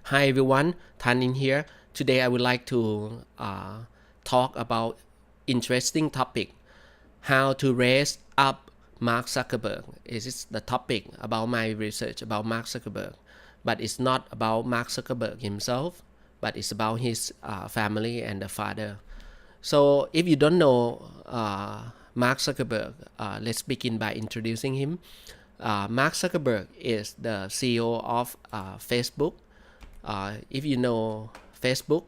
Hi everyone, Thanin here. Today I would like to talk about interesting topic. How to raise up Mark Zuckerberg. This is the topic about my research about Mark Zuckerberg, but it's not about Mark Zuckerberg himself, but it's about his family and the father. So if you don't know Mark Zuckerberg, let's begin by introducing him. Mark Zuckerberg is the CEO of Facebook. If you know Facebook,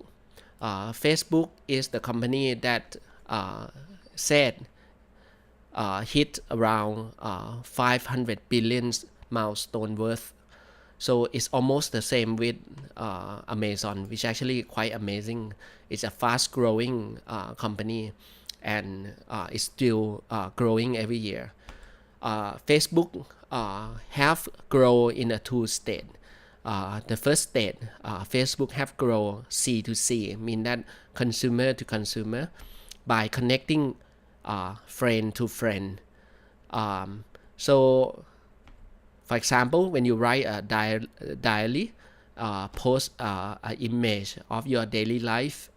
Facebook is the company that said hit around 500 billion milestone worth. So it's almost the same with Amazon, which actually quite amazing. It's a fast growing company and it's still growing every year. Facebook have grown in a two state. The first state, Facebook have grown C to C, mean that consumer to consumer, by connecting friend to friend. So, for example, when you write a diary, post an image of your daily life,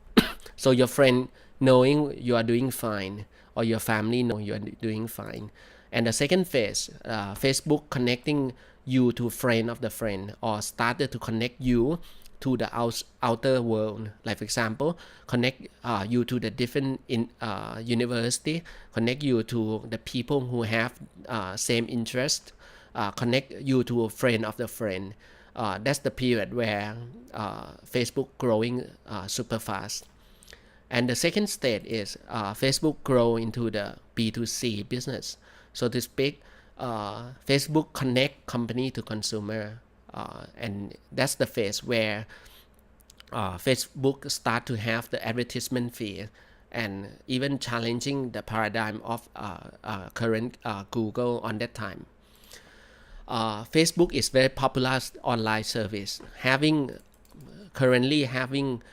so your friend knowing you are doing fine, or your family know you are doing fine. And the second phase, Facebook connecting you to friend of the friend, or started to connect you to the outer world. Like for example, connect you to the different university, connect you to the people who have same interest, connect you to a friend of the friend. That's the period where Facebook growing super fast. And the second stage is Facebook grow into the B2C business. So to speak, Facebook connect company to consumer, and that's the phase where Facebook start to have the advertisement fee, and even challenging the paradigm of current Google on that time. Facebook is very popular online service, currently having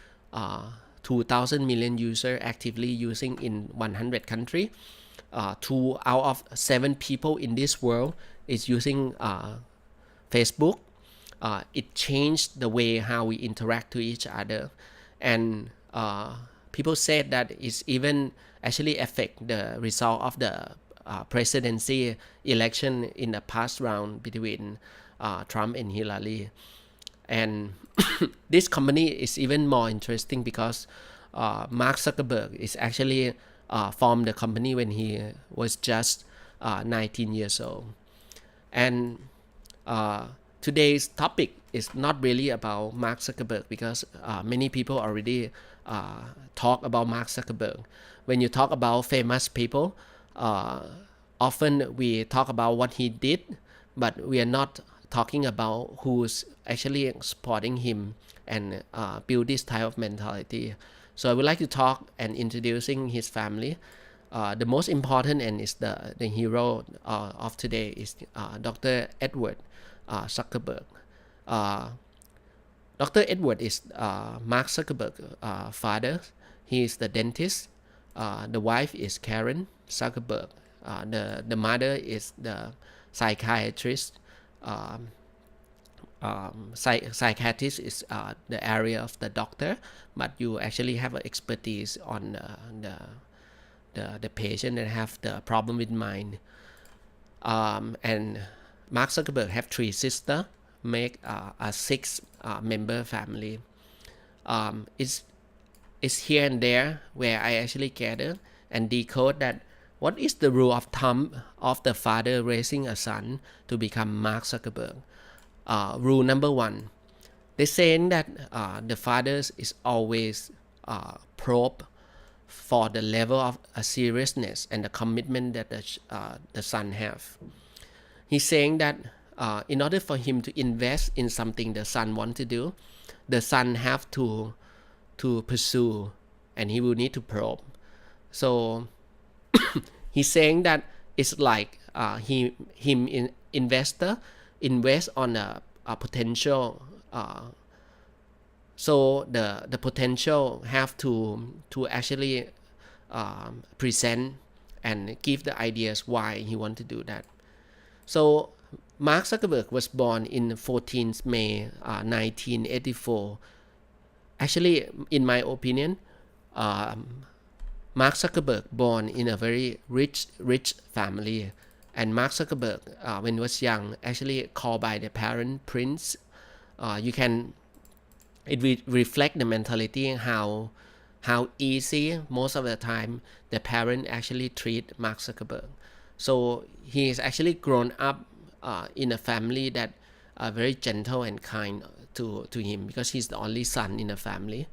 2,000 million users actively using in 100 countries. 2 out of 7 people in this world is using Facebook. It changed the way how we interact to each other, and people said that it's even actually affect the result of the presidency election in the past round between Trump and Hillary. And this company is even more interesting because Mark Zuckerberg is actually formed the company when he was just 19 years old. And today's topic is not really about Mark Zuckerberg because many people already talk about Mark Zuckerberg. When you talk about famous people, often we talk about what he did, but we are not talking about who's actually supporting him and build this type of mentality. So I would like to talk and introducing his family. The most important and is the hero of today is Dr. Edward Zuckerberg. Dr. Edward is Mark Zuckerberg's father. He is the dentist. The wife is Karen Zuckerberg. The mother is the psychiatrist. Psychiatrist is the area of the doctor, but you actually have an expertise on the patient that have the problem with mind. And Mark Zuckerberg have 3 sisters, make a 6-member family. It's here and there where I actually gather and decode that what is the rule of thumb of the father raising a son to become Mark Zuckerberg. Rule number 1, they saying that the father is always probe for the level of seriousness and the commitment that the son have. He's saying that in order for him to invest in something the son want to do, the son have to pursue, and he will need to probe. So he's saying that it's like investor invest on a potential, so the potential have to actually present and give the ideas why he want to do that. So Mark Zuckerberg was born in 14th May 1984. Actually, in my opinion, Mark Zuckerberg born in a very rich family, and Mark Zuckerberg when he was young actually called by the parent Prince. You can reflect the mentality how easy most of the time the parent actually treat Mark Zuckerberg. So he is actually grown up in a family that are very gentle and kind to him because he's the only son in the family.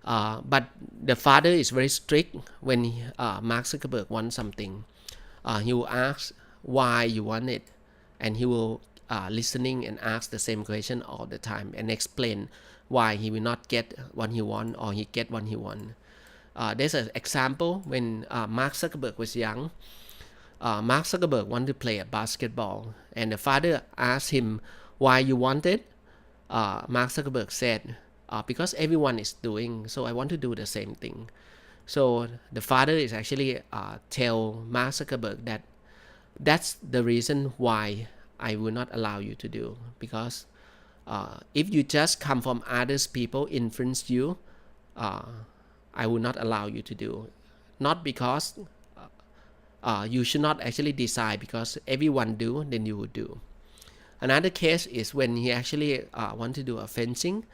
But the father is very strict when Mark Zuckerberg wants something. He will ask why you want it, and he will listening and ask the same question all the time and explain why he will not get what he want or he get what he want. There's an example when Mark Zuckerberg was young. Mark Zuckerberg wanted to play a basketball, and the father asked him why you want it. Mark Zuckerberg said, because everyone is doing, so I want to do the same thing. So the father is actually tell Mark Zuckerberg that that's the reason why I will not allow you to do, because if you just come from others people influence you, I will not allow you to do. Not because you should not actually decide because everyone do, then you would do. Another case is when he actually want to do a fencing,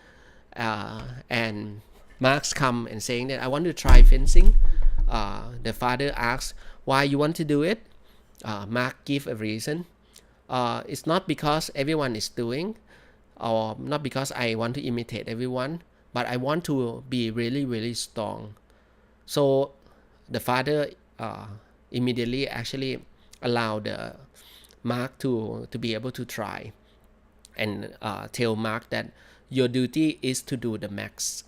and Marx come and saying that I want to try fencing. The father asks why you want to do it. Mark give a reason. It's not because everyone is doing, or not because I want to imitate everyone, but I want to be really strong. So the father immediately actually allowed Mark to be able to try, and tell Mark that your duty is to do the max.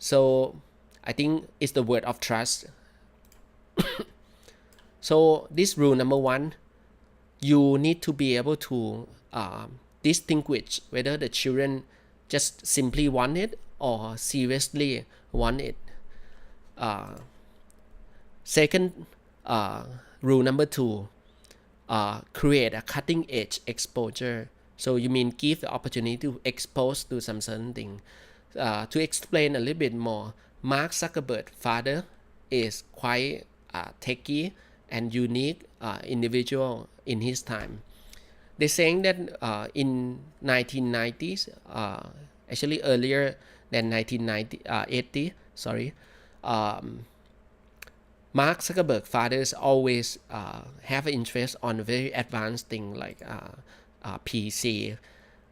So I think it's the word of trust. So this rule number one, you need to be able to distinguish whether the children just simply want it or seriously want it. Second, rule number two, create a cutting edge exposure. So you mean give the opportunity to expose to some certain thing. To explain a little bit more, Mark Zuckerberg father is quite techy and unique individual in his time. They're saying that in 1990s, actually earlier than 1980, Mark Zuckerberg fathers always have an interest on very advanced thing like PC.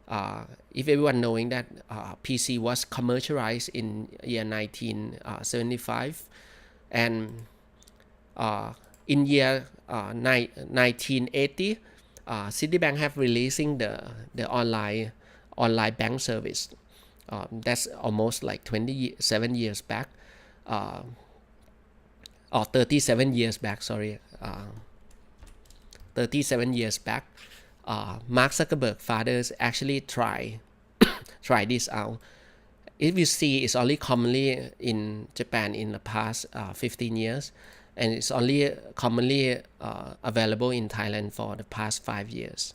If everyone knowing that PC was commercialized in year 1975, and in year 1980, Citibank have releasing the online bank service. That's almost like 27 years back, or 37 years back. 37 years back. Mark Zuckerberg fathers actually try this out. If you see, it's only commonly in Japan in the past 15 years, and it's only commonly available in Thailand for the past 5 years.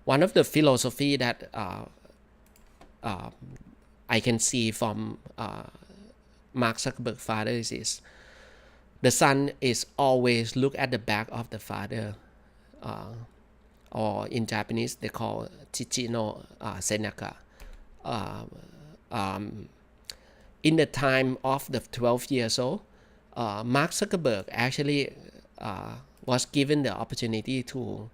One of the philosophy that I can see from Mark Zuckerberg fathers is the son is always look at the back of the father, or in Japanese they call chichi no senaka. In the time of the 12 years old, Mark Zuckerberg actually was given the opportunity to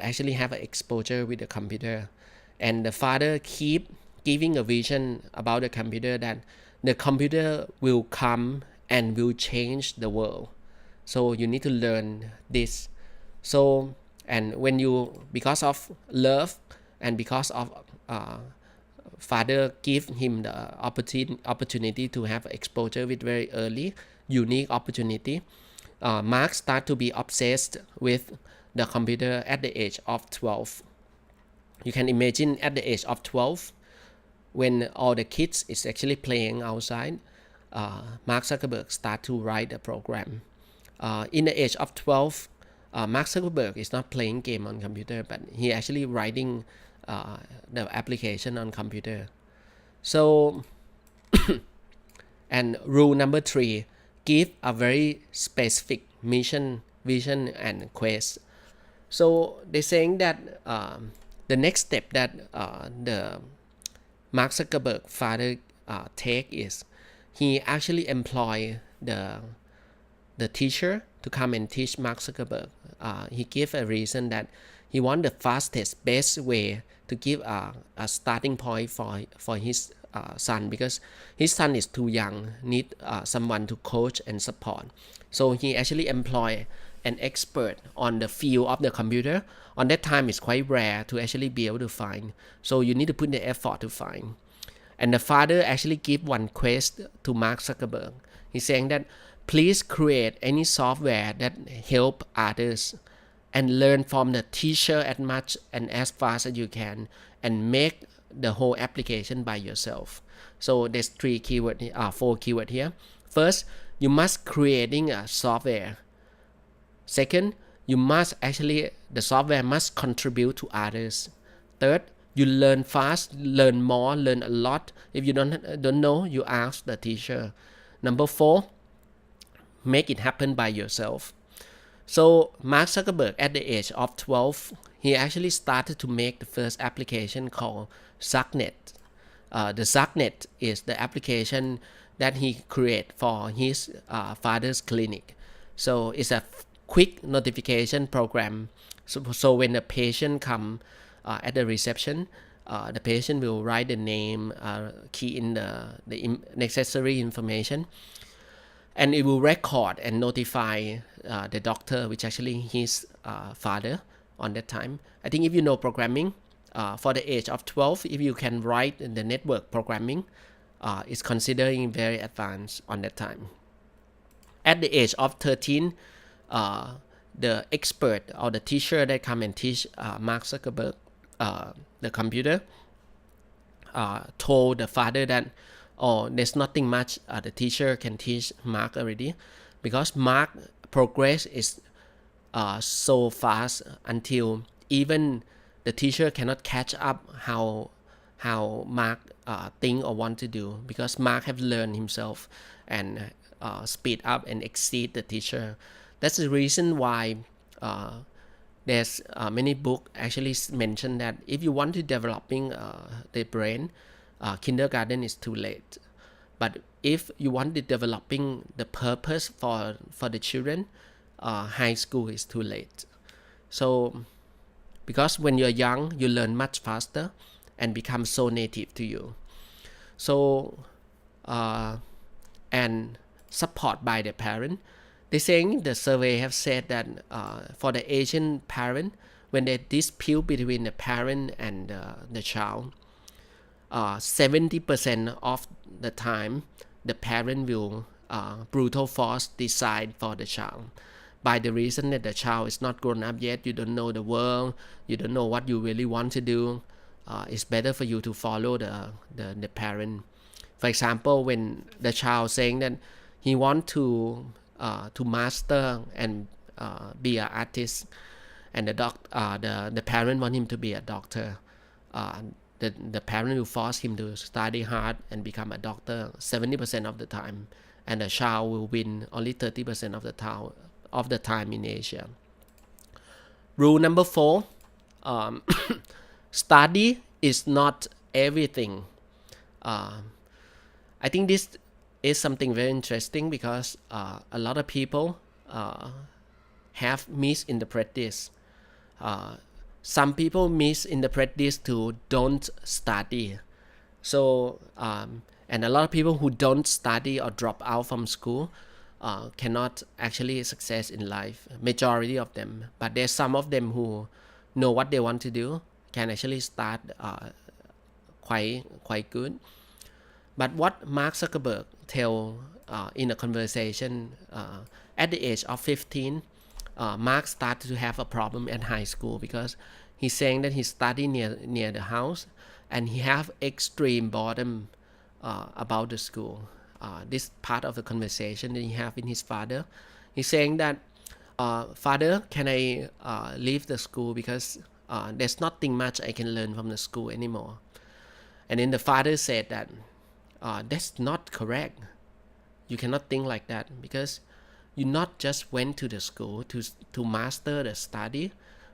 actually have an exposure with the computer, and the father keep giving a vision about the computer that the computer will come and will change the world. So you need to learn this. So, and when you, because of love and because of father give him the opportunity to have exposure with very early unique opportunity, Mark start to be obsessed with the computer at the age of 12. You can imagine at the age of 12, when all the kids is actually playing outside, Mark Zuckerberg start to write a program. In the age of 12, Mark Zuckerberg is not playing game on computer, but he actually writing the application on computer. So and rule number 3, give a very specific mission, vision, and quest. So they're saying that the next step that the Mark Zuckerberg father take is he actually employ the teacher to come and teach Mark Zuckerberg. He gave a reason that he want the fastest, best way to give a starting point for his son, because his son is too young, need someone to coach and support. So he actually employ an expert on the field of the computer. On that time, it's quite rare to actually be able to find. So you need to put the effort to find. And the father actually give one quest to Mark Zuckerberg. He's saying that please create any software that help others and learn from the teacher as much and as fast as you can, and make the whole application by yourself. So there's 4 keywords here. First, you must creating a software. Second, the software must contribute to others. Third, you learn fast, learn more, learn a lot. If you don't know, you ask the teacher. Number 4, make it happen by yourself. So Mark Zuckerberg, at the age of 12, he actually started to make the first application called Zucknet. The Zucknet is the application that he created for his father's clinic. So it's a quick notification program. So when the patient come at the reception, the patient will write the name, key in the necessary information, and it will record and notify the doctor, which actually his father on that time. I think if you know programming, for the age of 12, if you can write the network programming, it's considering very advanced on that time. At the age of 13, the expert or the teacher that come and teach Mark Zuckerberg the computer told the father that, oh, there's nothing much the teacher can teach Mark already, because Mark progress is so fast until even the teacher cannot catch up how Mark think or want to do, because Mark have learned himself and speed up and exceed the teacher. That's the reason why there's many books actually mention that if you want to developing the brain, kindergarten is too late. But if you want to developing the purpose for the children, high school is too late. So because when you're young, you learn much faster and become so native to you. So and support by the parent. They saying the survey have said that for the Asian parent, when they dispute between the parent and the child, 70% of the time the parent will brutal force decide for the child, by the reason that the child is not grown up yet, you don't know the world, you don't know what you really want to do. It's better for you to follow the parent. For example, when the child saying that he want to master and be an artist, and the parent want him to be a doctor, the parent will force him to study hard and become a doctor 70% of the time, and the child will win only 30% of the time in Asia. Rule number 4, study is not everything. I think this is something very interesting, because a lot of people have misinterpreted this. Some people misinterpret this to don't study. So and a lot of people who don't study or drop out from school cannot actually success in life, majority of them. But there's some of them who know what they want to do, can actually start quite good. But what Mark Zuckerberg tell in a conversation, at the age of 15, Mark started to have a problem at high school, because he's saying that he studied near the house, and he have extreme boredom about the school. This part of the conversation that he have with his father, he's saying that Father, can I leave the school because there's nothing much I can learn from the school anymore. And then the father said that that's not correct. You cannot think like that because you not just went to the school to master the study,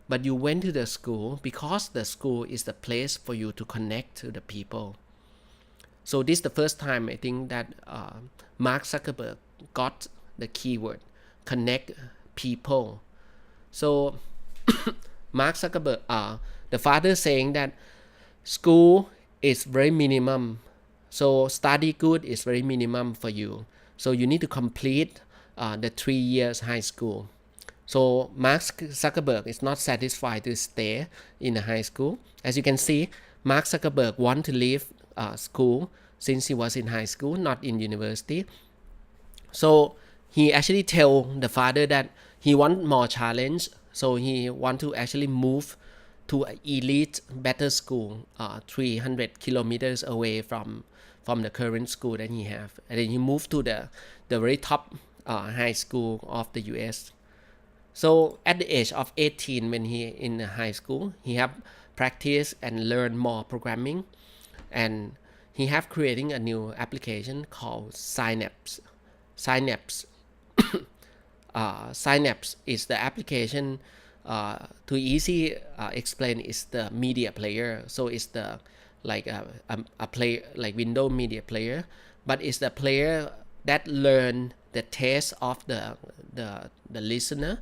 but you went to the school because the school is the place for you to connect to the people. So this is the first time I think that Mark Zuckerberg got the keyword connect people. So Mark Zuckerberg, the father saying that school is very minimum. So study good is very minimum for you. So you need to complete the 3 years high school. So Mark Zuckerberg is not satisfied to stay in the high school. As you can see, Mark Zuckerberg want to leave school since he was in high school, not in university. So he actually tell the father that he want more challenge. So he want to actually move to an elite, better school, 300 kilometers away from the current school that he have. And then he moved to the very top high school of the US. So at the age of 18, when he in high school, he have practiced and learned more programming, and he have creating a new application called Synapse. Synapse is the application. To easy explain, is the media player. So it's the like a play like window media player, but it's the player that learn the taste of the listener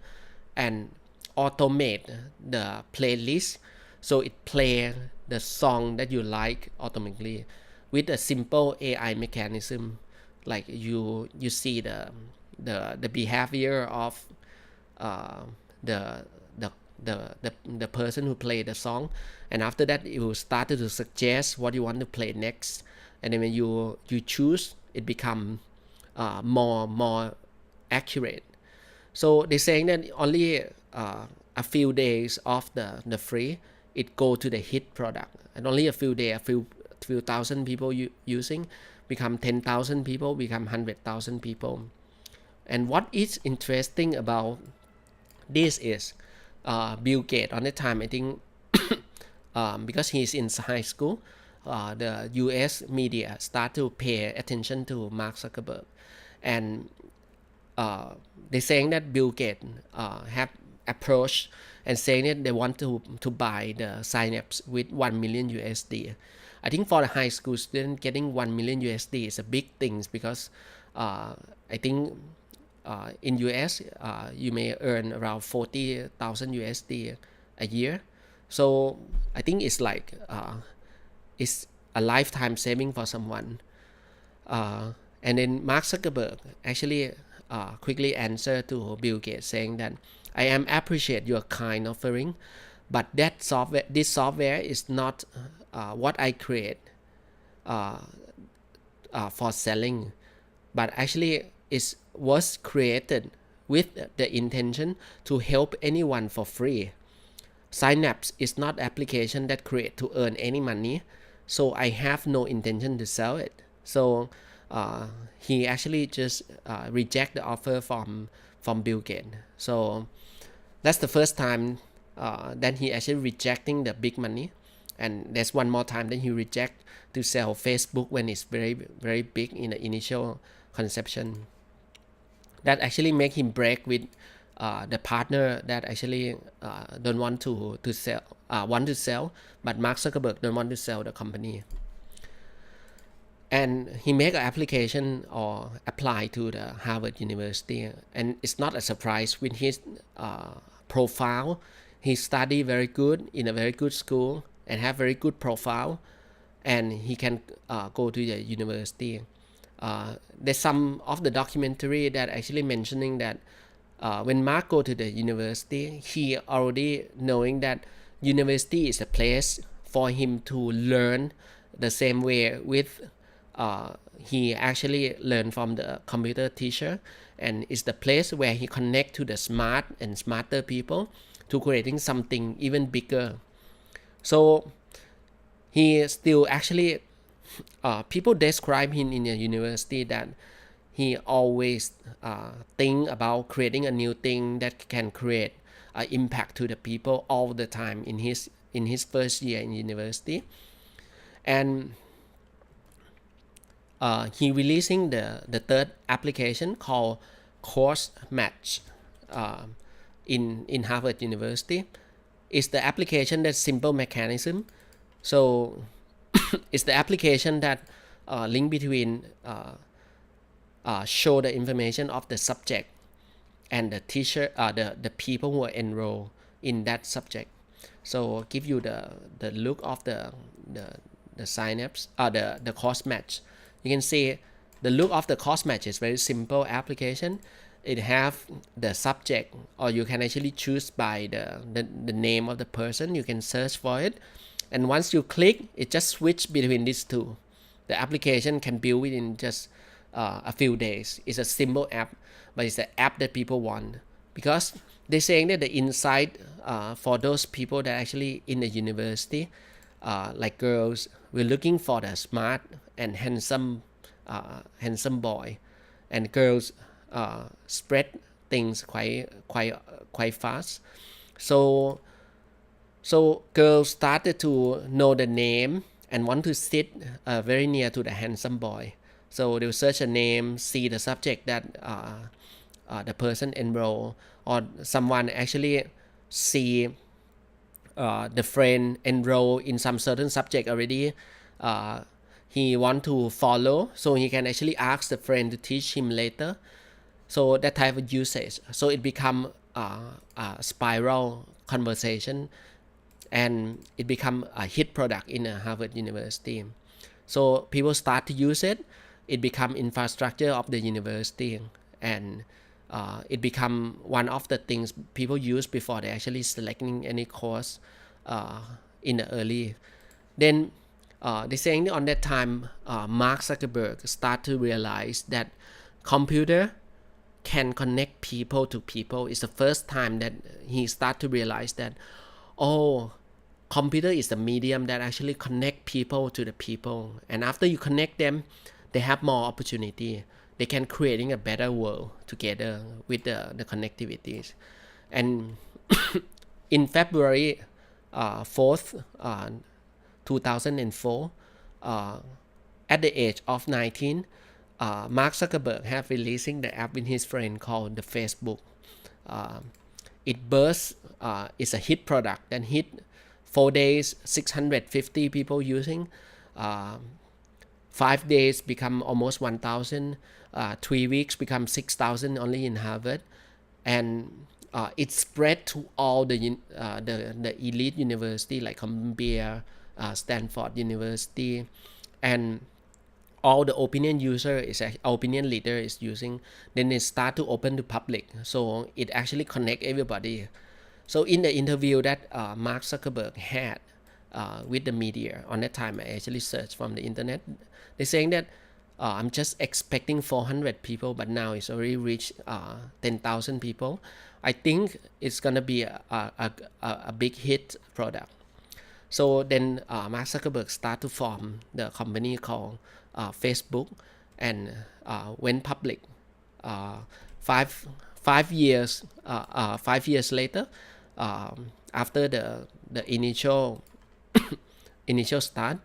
and automate the playlist, so it play the song that you like automatically with a simple AI mechanism. Like you see the behavior of the person who played the song, and after that you started to suggest what you want to play next, and then when you choose, it become more accurate. So they're saying that only a few days of the free, it go to the hit product, and only a few days, a few thousand people using, become 10,000 people, become 100,000 people. And what is interesting about this is Bill Gates on the time, I think because he's in high school, the US media start to pay attention to Mark Zuckerberg, and they're saying that Bill Gates have approached and saying that they want to buy the Synapse with 1 million USD. I think for a high school student, getting 1 million USD is a big thing because I think in US you may earn around 40,000 USD a year. So I think it's like it's a lifetime saving for someone. And then Mark Zuckerberg actually quickly answered to Bill Gates saying that I am appreciate your kind offering, but this software is not what I create for selling, but actually it was created with the intention to help anyone for free. Synapse is not application that create to earn any money, so I have no intention to sell it. So he actually just reject the offer from Bill Gates. So that's the first time that he actually rejecting the big money, and there's one more time that he reject to sell Facebook when it's very very big in the initial conception. That actually make him break with the partner that actually don't want to sell, but Mark Zuckerberg don't want to sell the company. And he make an application or apply to the Harvard University, and it's not a surprise with his profile. He study very good in a very good school and have very good profile, and he can go to the university. There's some of the documentary that actually mentioning that when Mark go to the university, he already knowing that university is a place for him to learn the same way with he actually learned from the computer teacher, and it's the place where he connect to the smart and smarter people to creating something even bigger. So he still actually people describe him in the university that he always think about creating a new thing that can create impact to the people all the time in his first year in university. And he releasing the third application called Course Match in Harvard University. It's the application that simple mechanism. So it's the application that link between show the information of the subject and the teacher, the people who are enrolled in that subject. So give you the look of the synapse, the course match. You can see the look of the course match is very simple application. It have the subject, or you can actually choose by the name of the person. You can search for it, and once you click, it just switch between these two. The application can build within just a few days. It's a simple app, but it's the app that people want, because they're saying that the insight for those people that actually in the university, like girls, we're looking for the smart and handsome boy, and girls spread things quite fast. So girls started to know the name and want to sit very near to the handsome boy. So they'll search a name, see the subject that the person enroll, or someone actually see the friend enroll in some certain subject already. He want to follow, so he can actually ask the friend to teach him later. So that type of usage. So it become a spiral conversation, and it become a hit product in a Harvard University. So people start to use it. It become infrastructure of the university, and it become one of the things people use before they actually selecting any course in the early. Then they saying on that time, Mark Zuckerberg start to realize that computer can connect people to people. It's the first time that he start to realize that, computer is the medium that actually connect people to the people, and after you connect them, they have more opportunity. They can creating a better world together with the connectivities. And in February 4th 2004, at the age of 19, Mark Zuckerberg have releasing the app with his friend called the Facebook. It burst, it's a hit product, and hit 4 days 650 people using, 5 days become almost 1,000, 3 weeks become 6,000 only in Harvard, and it spread to all the elite university like Columbia, Stanford University, and all the opinion leader is using. Then they start to open to public, so it actually connect everybody. So in the interview that Mark Zuckerberg had with the media on that time, I actually searched from the internet. They're saying that I'm just expecting 400 people, but now it's already reached 10,000 people. I think it's gonna be a big hit product. So then Mark Zuckerberg start to form the company called Facebook, and went public. 5 years later, after the initial start,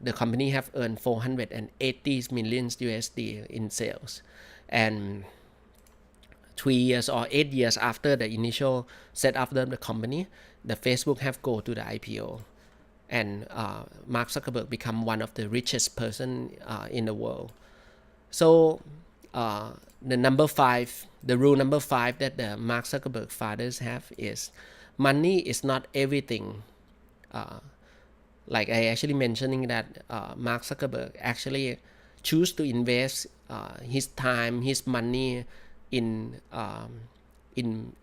the company have earned 480 million USD in sales, and 3 years or 8 years after the initial set up of the company, the Facebook have go to the IPO, and Mark Zuckerberg become one of the richest person in the world. So the rule number 5 that the Mark Zuckerberg fathers have is, money is not everything. Like I actually mentioning that Mark Zuckerberg actually choose to invest his time, his money in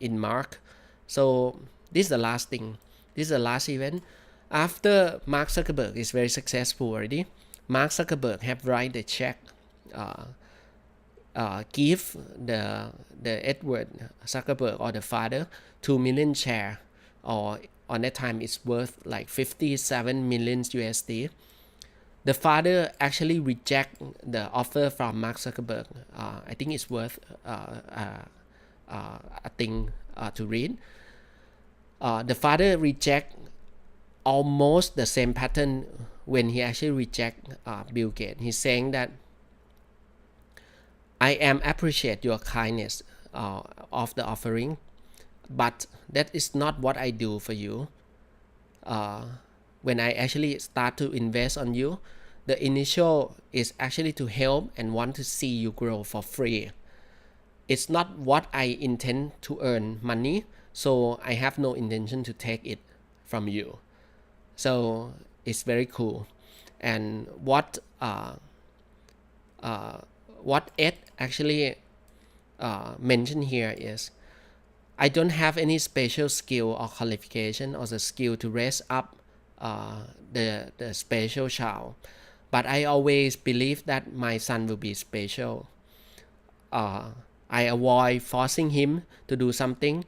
Mark. So this is the last thing. This is the last event. After Mark Zuckerberg is very successful already, Mark Zuckerberg have write the check, give the Edward Zuckerberg, or the father, 2 million share, or on that time it's worth like 57 million USD. The father actually reject the offer from Mark Zuckerberg. I think it's worth a thing to read. The father reject almost the same pattern when he actually reject Bill Gates. He's saying that I am appreciate your kindness of the offering, but that is not what I do for you. When I actually start to invest on you, the initial is actually to help and want to see you grow for free. It's not what I intend to earn money, so I have no intention to take it from you. So it's very cool. And what Ed actually mentioned here is, I don't have any special skill or qualification or the skill to raise up the special child, but I always believe that my son will be special. I avoid forcing him to do something,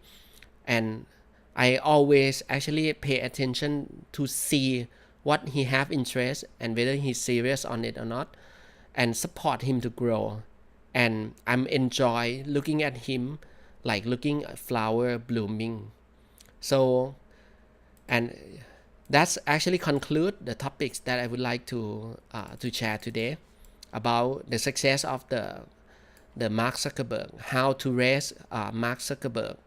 and I always actually pay attention to see what he have interest and whether he's serious on it or not, and support him to grow. And I'm enjoy looking at him like looking at flower blooming. So, and that's actually conclude the topics that I would like to share today about the success of the Mark Zuckerberg, how to raise Mark Zuckerberg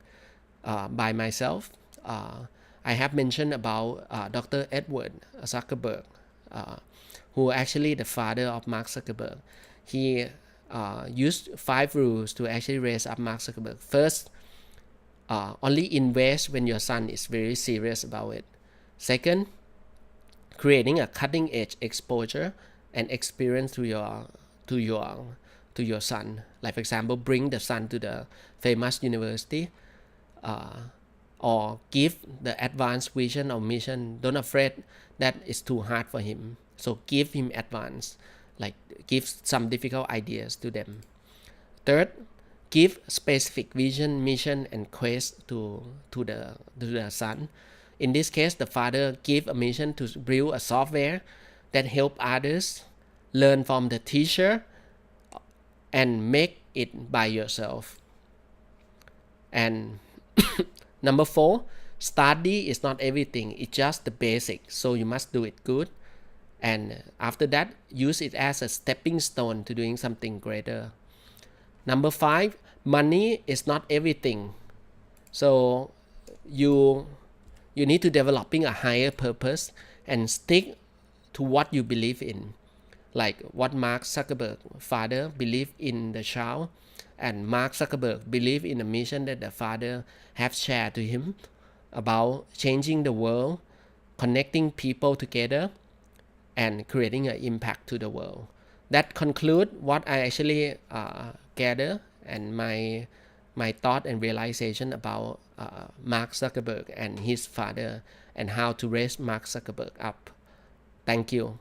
by myself. I have mentioned about Dr. Edward Zuckerberg, who actually the father of Mark Zuckerberg. He used 5 rules to actually raise up Mark Zuckerberg. First, only invest when your son is very serious about it. Second, creating a cutting edge exposure and experience to your son. Like for example, bring the son to the famous university, or give the advanced vision or mission. Don't afraid that it's too hard for him. So give him advance, like give some difficult ideas to them. Third, give specific vision, mission, and quest to the son. In this case, the father give a mission to build a software that help others learn from the teacher and make it by yourself. And number 4, study is not everything. It's just the basic. So you must do it good. And after that, use it as a stepping stone to doing something greater. Number 5, money is not everything. So you need to developing a higher purpose and stick to what you believe in. Like what Mark Zuckerberg father believed in the child, and Mark Zuckerberg believed in the mission that the father have shared to him about changing the world, connecting people together, and creating an impact to the world. That conclude what I actually gather and my thought and realization about Mark Zuckerberg and his father and how to raise Mark Zuckerberg up. Thank you.